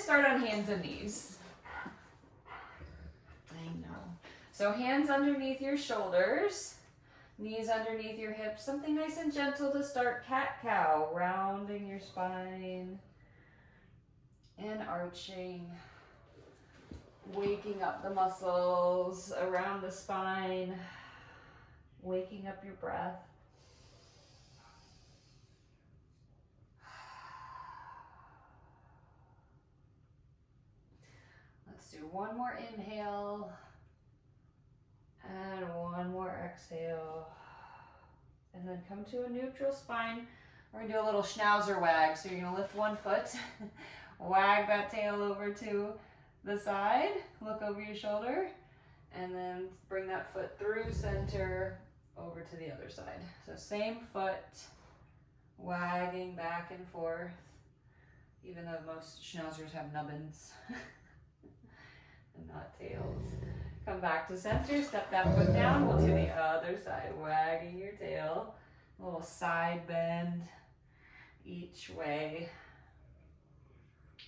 start on hands and knees. I know. So hands underneath your shoulders, knees underneath your hips, something nice and gentle to start. Cat-cow, rounding your spine and arching, waking up the muscles around the spine, waking up your breath. Let's do one more inhale and one more exhale. And then come to a neutral spine. We're gonna do a little Schnauzer wag. So you're gonna lift one foot, wag that tail over to the side, look over your shoulder, and then bring that foot through center over to the other side. So same foot, wagging back and forth, even though most Schnauzers have nubbins and not tails. Come back to center, step that foot down, we'll do the other side, wagging your tail, a little side bend each way.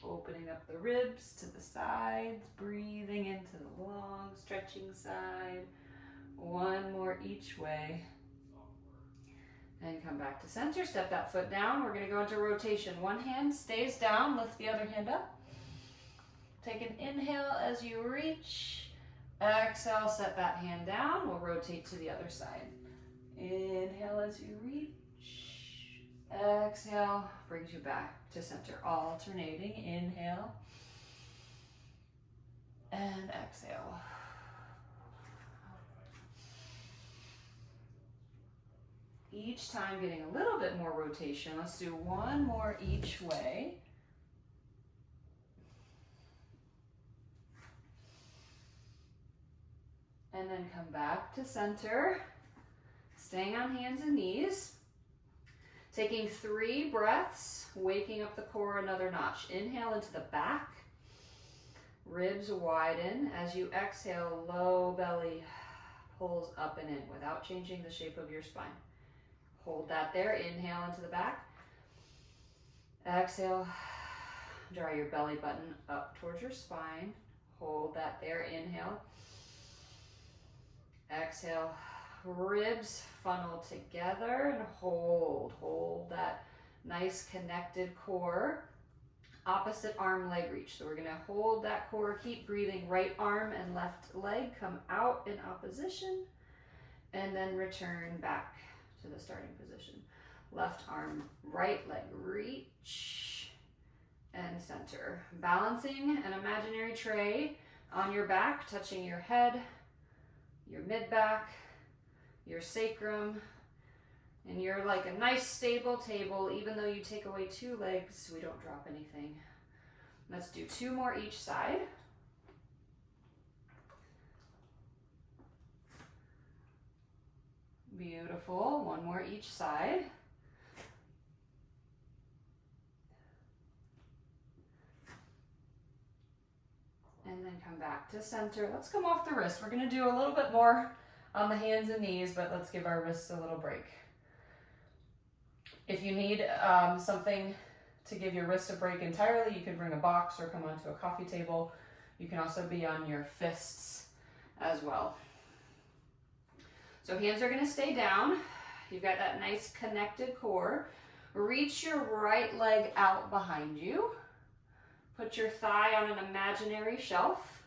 Opening up the ribs to the sides, breathing into the long, stretching side. One more each way. And come back to center, step that foot down. We're gonna go into rotation. One hand stays down, lift the other hand up. Take an inhale as you reach. Exhale, set that hand down. We'll rotate to the other side. Inhale as you reach. Exhale, brings you back to center. Alternating, inhale and exhale. Each time getting a little bit more rotation. Let's do one more each way. And then come back to center, staying on hands and knees. Taking 3 breaths, waking up the core another notch. Inhale into the back, ribs widen. As you exhale, low belly pulls up and in without changing the shape of your spine. Hold that there, inhale into the back. Exhale, draw your belly button up towards your spine. Hold that there, inhale. Exhale, ribs funnel together and hold that nice connected core. Opposite arm leg reach. So we're gonna hold that core, keep breathing. Right arm and left leg come out in opposition and then return back to the starting position. Left arm, right leg reach and center. Balancing an imaginary tray on your back, touching your head, your mid-back, your sacrum, and you're like a nice stable table. Even though you take away 2 legs, we don't drop anything. Let's do 2 more each side. Beautiful, 1 more each side. And then come back to center. Let's come off the wrist. We're gonna do a little bit more on the hands and knees, but let's give our wrists a little break. If you need something to give your wrist a break entirely, you can bring a box or come onto a coffee table. You can also be on your fists as well. So hands are gonna stay down. You've got that nice connected core. Reach your right leg out behind you. Put your thigh on an imaginary shelf.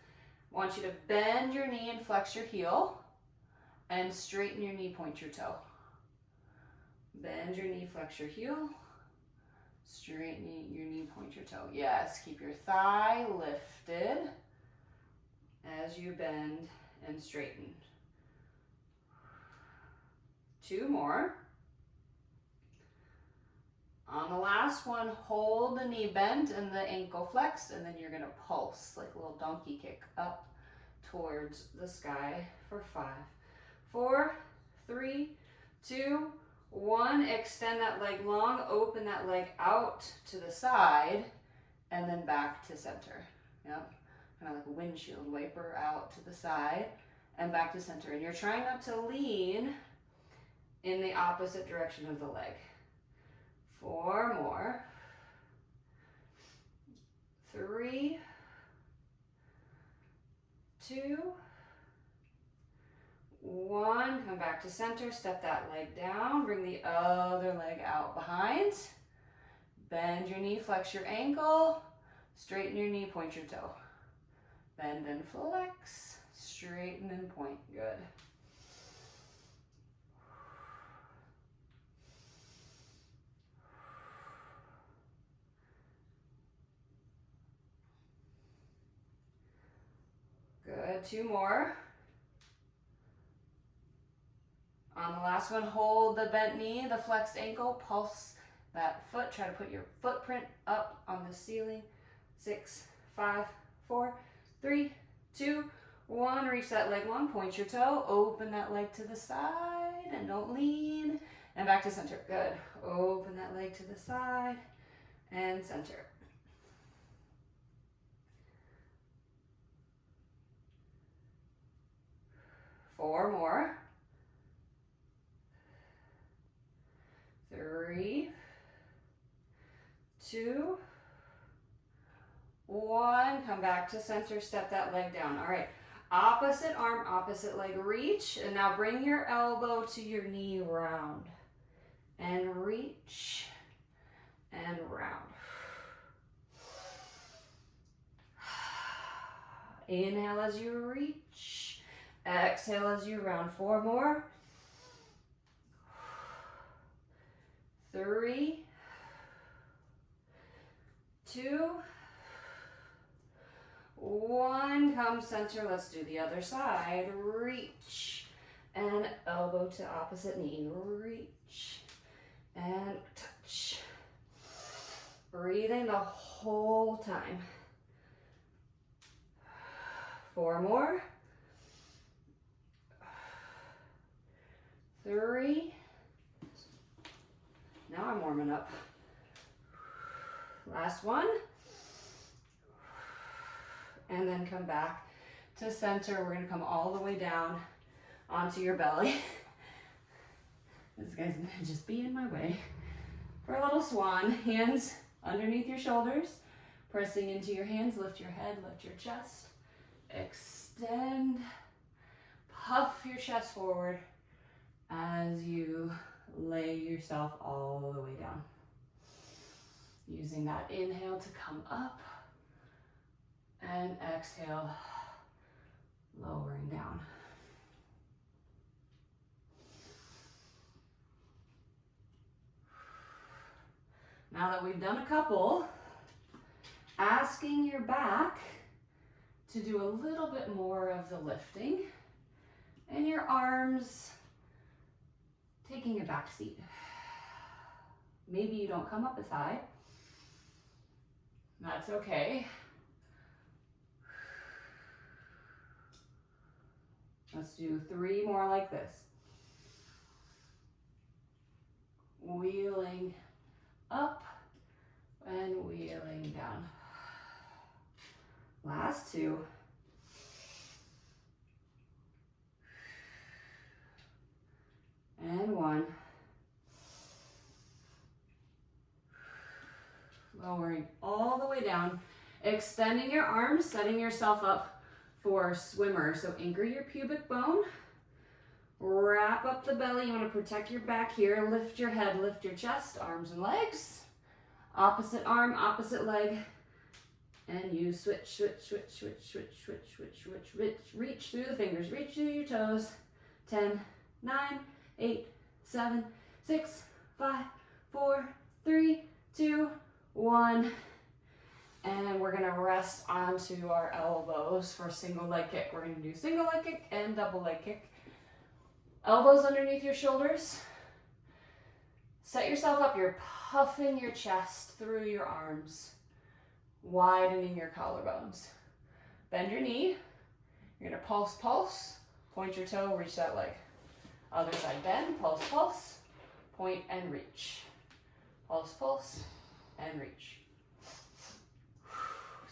I want you to bend your knee and flex your heel and straighten your knee, point your toe. Bend your knee, flex your heel, straighten your knee, point your toe. Yes, keep your thigh lifted as you bend and straighten. 2 more. On the last one, hold the knee bent and the ankle flexed, and then you're gonna pulse like a little donkey kick up towards the sky for 5, 4, 3, 2, 1. Extend that leg long, open that leg out to the side, and then back to center. Yep, kind of like a windshield wiper out to the side and back to center. And you're trying not to lean in the opposite direction of the leg. 4 more. 3, 2, 1. Come back to center, step that leg down, bring the other leg out behind. Bend your knee, flex your ankle, straighten your knee, point your toe. Bend and flex, straighten and point. Good. Good, 2 more. On the last one, hold the bent knee, the flexed ankle, pulse that foot. Try to put your footprint up on the ceiling. 6, 5, 4, 3, 2, 1. Reach that leg long, point your toe, open that leg to the side, and don't lean. And back to center. Good. Open that leg to the side and center. Four more. 3, 2, 1. Come back to center, step that leg down. All right, opposite arm, opposite leg, reach, and now bring your elbow to your knee, round, and reach, and round. Inhale as you reach, exhale as you round. 4 more. 3, 2, 1. Come center. Let's do the other side. Reach and elbow to opposite knee. Reach and touch. Breathing the whole time. 4 more. 3. Now I'm warming up. Last one. And then come back to center. We're going to come all the way down onto your belly. This guy's going to just be in my way. For a little swan, hands underneath your shoulders, pressing into your hands. Lift your head, lift your chest. Extend. Puff your chest forward as you lay yourself all the way down. Using that inhale to come up and exhale, lowering down. Now that we've done a couple, asking your back to do a little bit more of the lifting and your arms taking a back seat. Maybe you don't come up as high. That's okay. Let's do 3 more like this. Wheeling up and wheeling down. Last 2. And 1. Lowering all the way down, extending your arms, setting yourself up for swimmer. So anchor your pubic bone, wrap up the belly. You want to protect your back here. Lift your head, lift your chest, arms and legs. Opposite arm, opposite leg. And you switch, switch, switch, switch, switch, switch, switch, switch, switch. Reach through the fingers, reach through your toes. 10, 9, 8, 7, 6, 5, 4, 3, 2, 1. And we're gonna rest onto our elbows for single leg kick. We're gonna do single leg kick and double leg kick. Elbows underneath your shoulders. Set yourself up. You're puffing your chest through your arms, widening your collarbones. Bend your knee. You're gonna pulse, pulse. Point your toe, reach that leg. Other side, bend, pulse, pulse. Point and reach. Pulse, pulse, and reach.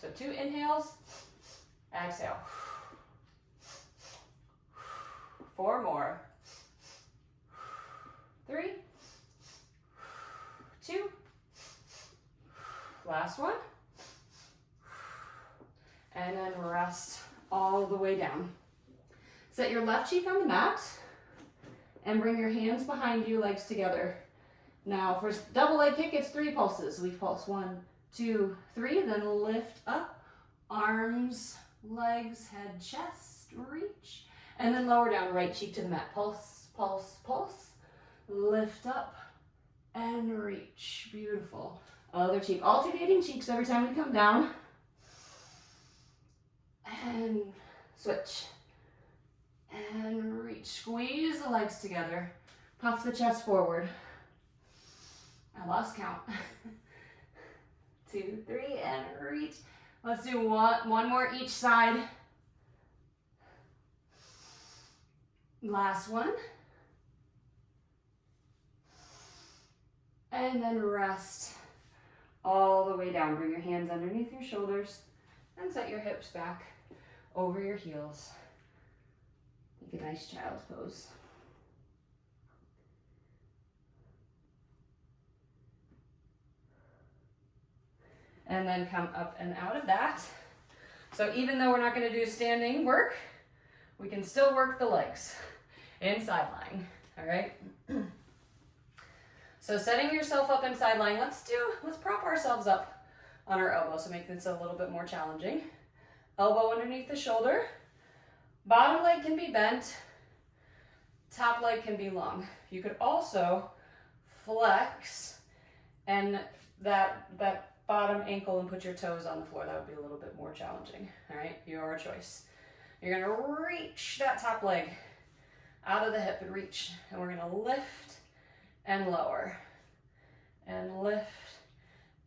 So 2 inhales, exhale. 4 more. 3, 2, last one. And then rest all the way down. Set your left cheek on the mat and bring your hands behind you, legs together. Now for double leg kick, it's 3 pulses. We pulse 1, 2, 3, then lift up, arms, legs, head, chest, reach, and then lower down, right cheek to the mat. Pulse, pulse, pulse, lift up and reach. Beautiful. Other cheek, alternating cheeks every time we come down. And switch. And reach. Squeeze the legs together. Puff the chest forward. I lost count. 2, 3, and reach. Let's do one more each side. Last one. And then rest all the way down. Bring your hands underneath your shoulders and set your hips back over your heels. Make a nice child's pose. And then come up and out of that. So even though we're not going to do standing work, we can still work the legs in side lying. All right. So setting yourself up in side lying, let's prop ourselves up on our elbow. So make this a little bit more challenging. Elbow underneath the shoulder. Bottom leg can be bent. Top leg can be long. You could also flex and that bottom ankle and put your toes on the floor. That would be a little bit more challenging. All right, your choice. You're gonna reach that top leg out of the hip and reach. And we're gonna lift and lower. And lift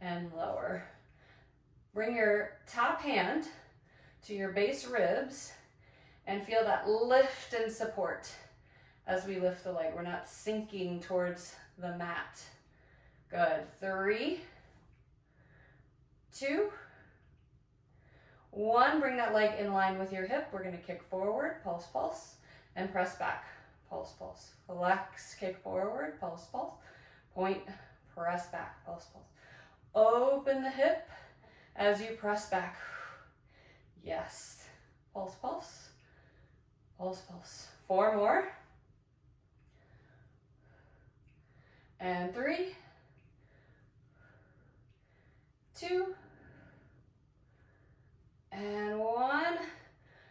and lower. Bring your top hand to your base ribs and feel that lift and support as we lift the leg. We're not sinking towards the mat. Good. 3, 2, 1. Bring that leg in line with your hip. We're going to kick forward, pulse, pulse, and press back. Pulse, pulse. Flex, kick forward, pulse, pulse. Point, press back, pulse, pulse. Open the hip as you press back. Yes. Pulse, pulse. Pulse, pulse. 4 more. And 3, 2, and 1.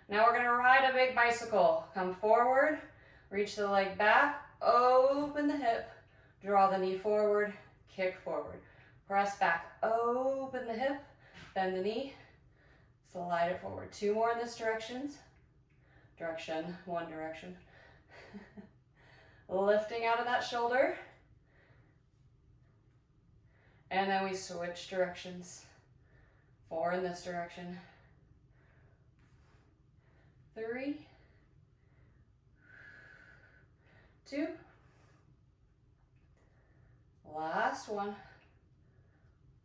Now we're going to ride a big bicycle. Come forward, reach the leg back, open the hip, draw the knee forward, kick forward. Press back, open the hip, bend the knee, slide it forward. 2 more in this direction. One direction. Lifting out of that shoulder. And then we switch directions. 4 in this direction. 3, 2. Last one.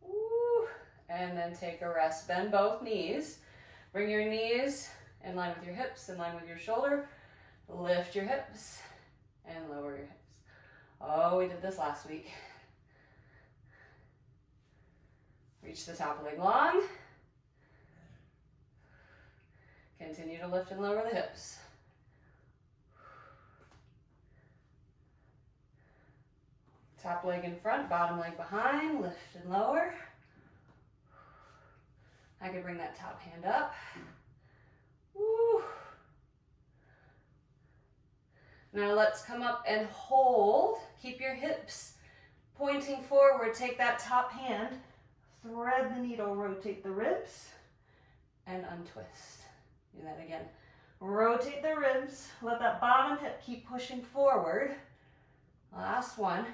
Woo. And then take a rest. Bend both knees. Bring your knees in line with your hips, in line with your shoulder. Lift your hips and lower your hips. Oh, we did this last week. Reach the top leg long. Continue to lift and lower the hips. Top leg in front, bottom leg behind, lift and lower. I could bring that top hand up. Woo. Now let's come up and hold. Keep your hips pointing forward. Take that top hand, thread the needle, rotate the ribs, and untwist. Do that again. Rotate the ribs. Let that bottom hip keep pushing forward. Last one.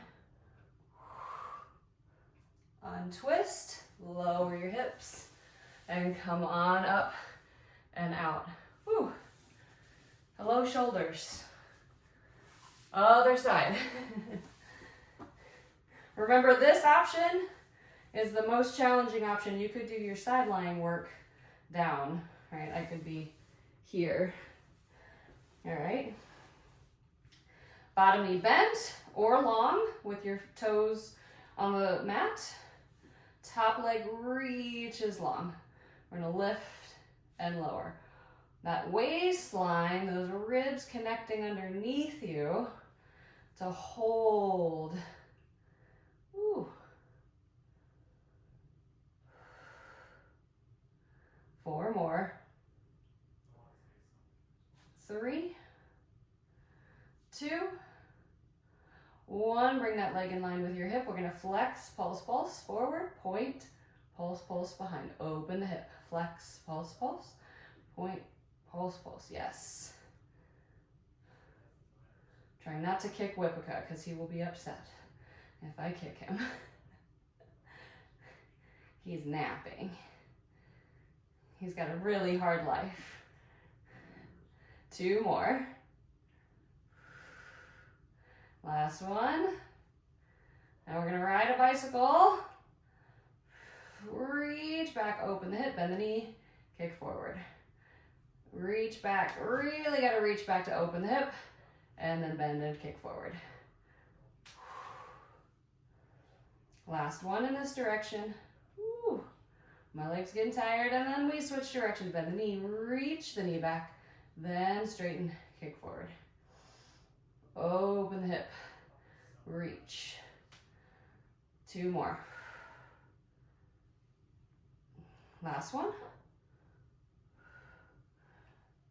Untwist, lower your hips, and come on up and out. Whew. Hello, shoulders. Other side. Remember, this option is the most challenging option. You could do your side lying work down, right? I could be here. All right. Bottom knee bent or long with your toes on the mat. Top leg reaches long. We're gonna lift and lower. that waistline, those ribs connecting underneath you to hold. Woo. 4 more. 3, 2, 1. Bring that leg in line with your hip. We're going to flex, pulse, pulse, forward, point, pulse, pulse, behind. Open the hip. Flex, pulse, pulse, point, pulse, pulse. Yes. Trying not to kick Whippica because he will be upset if I kick him. He's napping. He's got a really hard life. 2 more. Last one. Now we're gonna ride a bicycle. Reach back, open the hip, bend the knee, kick forward. Reach back, really gotta reach back to open the hip, and then bend and kick forward. Last one in this direction. Woo. My leg's getting tired, and then we switch directions. Bend the knee, reach the knee back, then straighten, kick forward. Open the hip, reach. 2 more. Last one.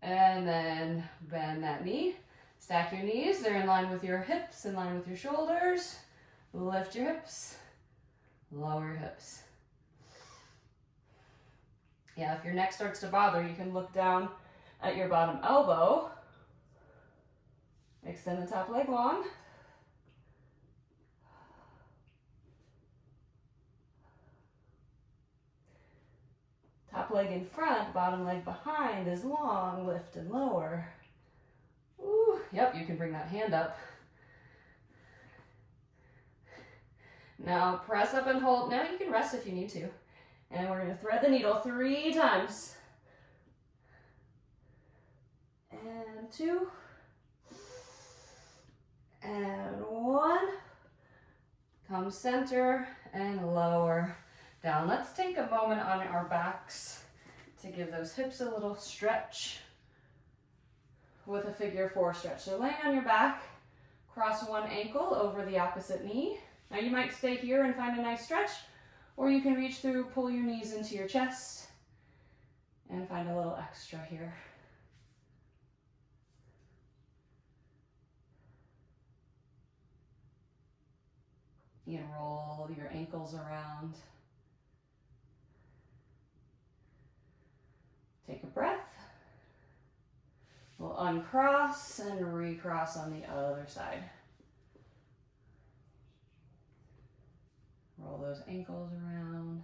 And then bend that knee. Stack your knees. They're in line with your hips, in line with your shoulders. Lift your hips. Lower your hips. Yeah, if your neck starts to bother, you can look down at your bottom elbow. Extend the top leg long. Top leg in front, bottom leg behind is long, lift and lower. Ooh, yep, you can bring that hand up. Now press up and hold. Now you can rest if you need to. And we're going to thread the needle 3 times. And 2. And 1. Come center and lower down. Let's take a moment on our backs to give those hips a little stretch with a figure 4 stretch. So laying on your back, cross one ankle over the opposite knee. Now you might stay here and find a nice stretch, or you can reach through, pull your knees into your chest, and find a little extra here. You can roll your ankles around. Take a breath. We'll uncross and recross on the other side. Roll those ankles around.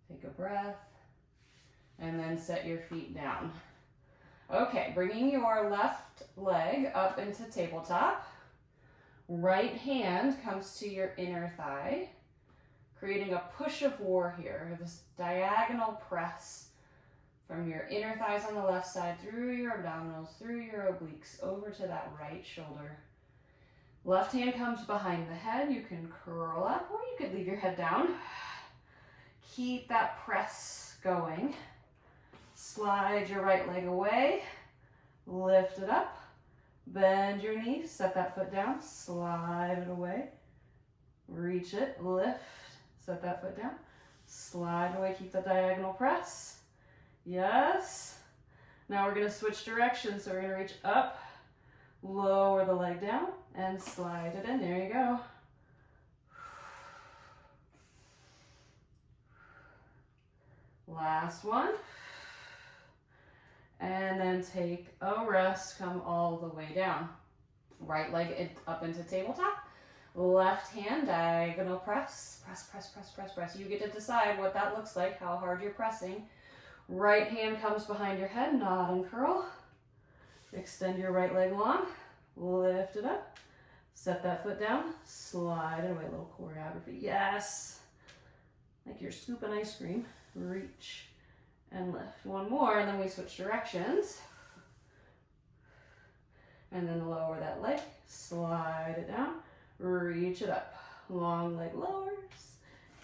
Take a breath, and then set your feet down. Okay, bringing your left leg up into tabletop. Right hand comes to your inner thigh, creating a push of war here, this diagonal press from your inner thighs on the left side, through your abdominals, through your obliques, over to that right shoulder. Left hand comes behind the head. You can curl up, or you could leave your head down. Keep that press going. Slide your right leg away, lift it up, bend your knee, set that foot down, slide it away, reach it, lift, set that foot down, slide away, keep the diagonal press. Yes. Now we're going to switch directions, so we're going to reach up, lower the leg down, and slide it in. There you go. Last one. And then take a rest, come all the way down. Right leg up into tabletop. Left hand, diagonal press. Press, press, press, press, press. You get to decide what that looks like, how hard you're pressing. Right hand comes behind your head, nod and curl. Extend your right leg long. Lift it up. Set that foot down. Slide it away. A little choreography. Yes. Like you're scooping ice cream. Reach and lift. One more, and then we switch directions. And then the slide it down, reach it up. Long leg lowers,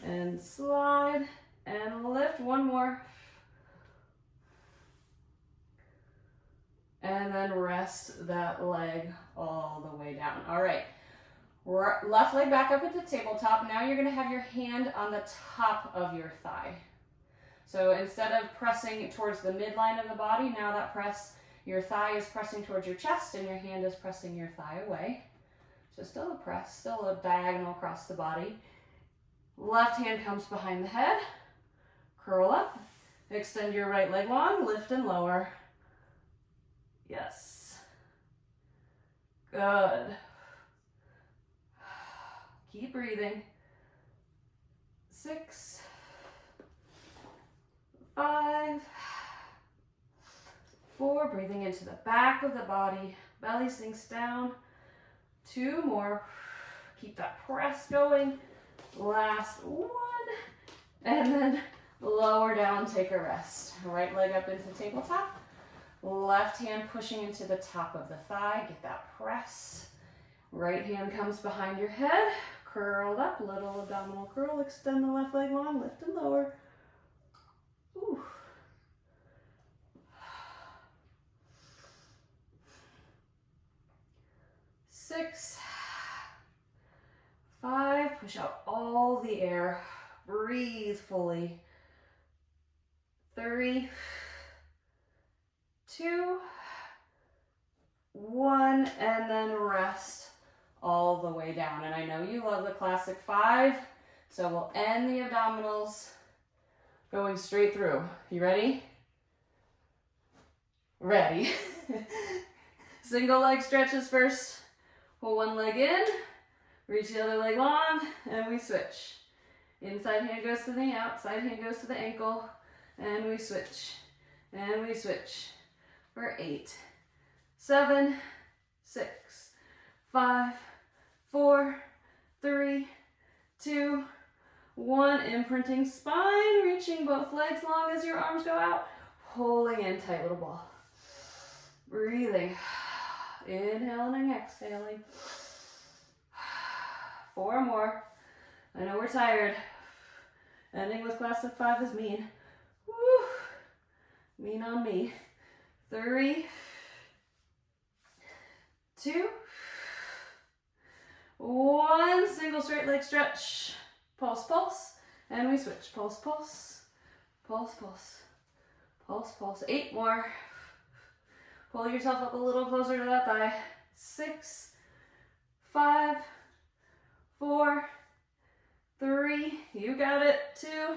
and slide, and lift. One more. And then rest that leg all the way down. All right, left leg back up into tabletop. Now you're gonna have your hand on the top of your thigh. So instead of pressing towards the midline of the body, now your thigh is pressing towards your chest and your hand is pressing your thigh away. So still a press, still a diagonal across the body. Left hand comes behind the head, curl up, extend your right leg long, lift and lower. Yes. Good. Keep breathing. 6, 5, 4, breathing into the back of the body, belly sinks down. 2 more. Keep that press going. Last one. And then lower down, take a rest. Right leg up into tabletop. Left hand pushing into the top of the thigh. Get that press. Right hand comes behind your head. Curled up, little abdominal curl. Extend the left leg long, lift and lower. Ooh. 6, 5, push out all the air. Breathe fully. 3, 2, 1, and then rest all the way down. And I know you love the classic 5, so we'll end the abdominals going straight through. You ready? Ready. Single leg stretches first. Pull one leg in, reach the other leg long, and we switch. Inside hand goes to the outside hand goes to the ankle, and we switch. And we switch. For 8, 7, 6, 5, 4, 3, 2, 1. Imprinting spine, reaching both legs long as your arms go out. Pulling in, tight little ball. Breathing. Inhaling and exhaling. 4 more. I know we're tired. Ending with classic 5 is mean. Woo. Mean on me. 3, 2, 1. Single straight leg stretch. Pulse, pulse. And we switch. Pulse, pulse. Pulse, pulse. Pulse, pulse. 8 more. Pull yourself up a little closer to that thigh. 6, 5, 4, 3. You got it. 2,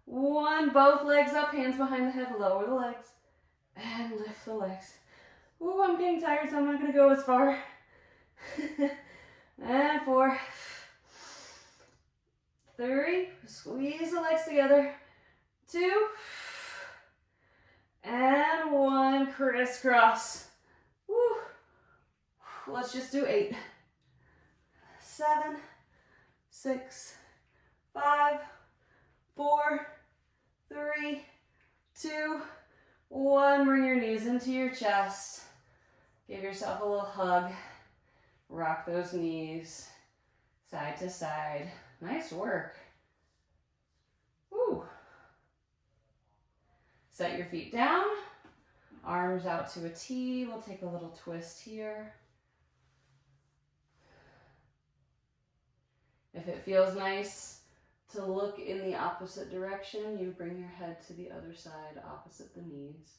1. Both legs up, hands behind the head. Lower the legs. And lift the legs. Ooh, I'm getting tired, so I'm not going to go as far. And 4, 3. Squeeze the legs together. 2, and 1. Crisscross. Woo. Let's just do 8. 7, 6, 5, 4, 3, 2, 1. Bring your knees into your chest. Give yourself a little hug. Rock those knees side to side. Nice work. Woo. Set your feet down. Arms out to a T. We'll take a little twist here. If it feels nice to look in the opposite direction, you bring your head to the other side, opposite the knees.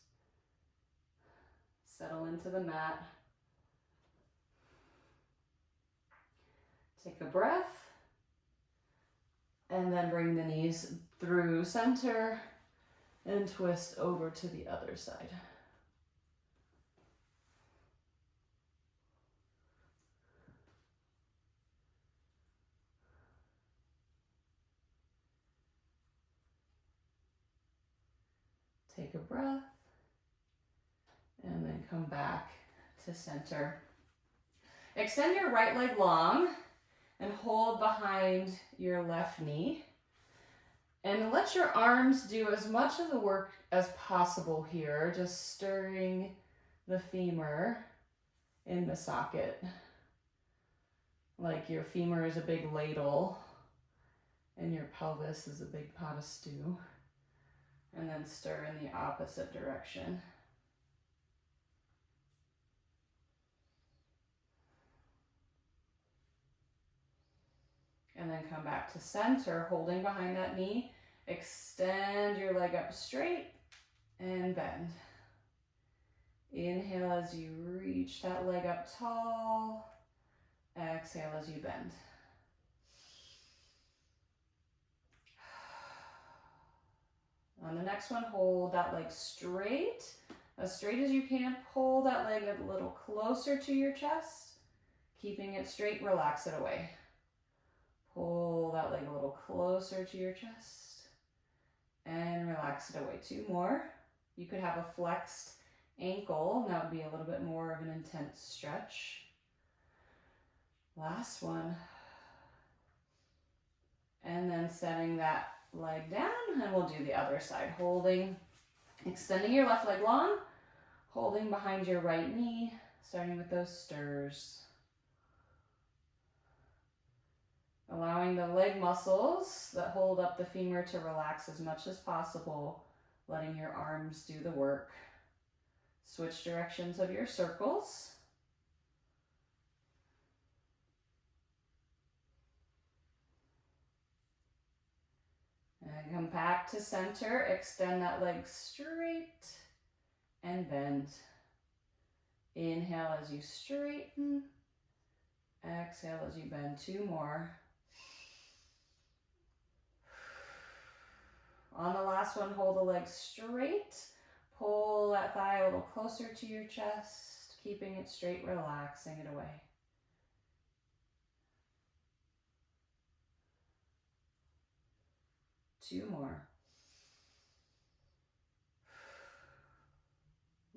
Settle into the mat. Take a breath. And then bring the knees through center and twist over to the other side. Take a breath, and then come back to center. Extend your right leg long and hold behind your left knee. And let your arms do as much of the work as possible here, just stirring the femur in the socket. like your femur is a big ladle and your pelvis is a big pot of stew. And then stir in the opposite direction. And then come back to center, holding behind that knee. Extend your leg up straight and bend. Inhale as you reach that leg up tall. Exhale as you bend. On the next one, hold that leg straight, as straight as you can. Pull that leg a little closer to your chest. Keeping it straight, relax it away. Pull that leg a little closer to your chest and relax it away. 2 more. You could have a flexed ankle, and that would be a little bit more of an intense stretch. Last one. And then setting that leg down, and we'll do the other side. Holding, extending your left leg long, holding behind your right knee, starting with those stirs. Allowing the leg muscles that hold up the femur to relax as much as possible, letting your arms do the work. Switch directions of your circles. And come back to center, extend that leg straight and bend. Inhale as you straighten, exhale as you bend. 2 more. On the last one, hold the leg straight, pull that thigh a little closer to your chest, keeping it straight, relaxing it away. Two more.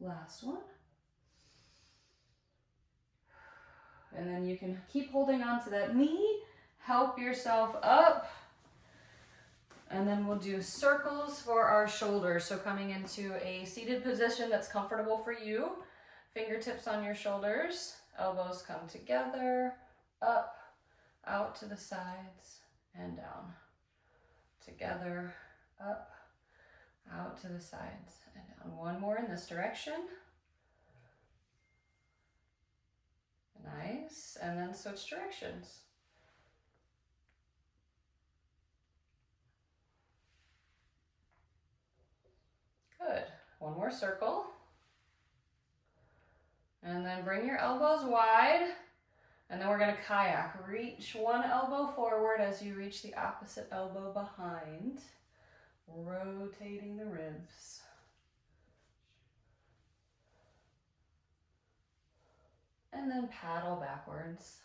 Last one. And then you can keep holding on to that knee, help yourself up. And then we'll do circles for our shoulders. So coming into a seated position that's comfortable for you. Fingertips on your shoulders, elbows come together, up, out to the sides, and down. Together, up, out to the sides, and down. One more in this direction. Nice, and then switch directions. Good. One more circle. And then bring your elbows wide. And then we're going to kayak. Reach one elbow forward as you reach the opposite elbow behind. Rotating the ribs. And then paddle backwards.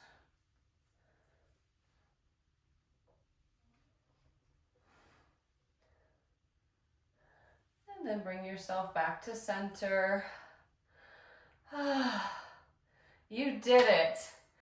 And then bring yourself back to center. You did it.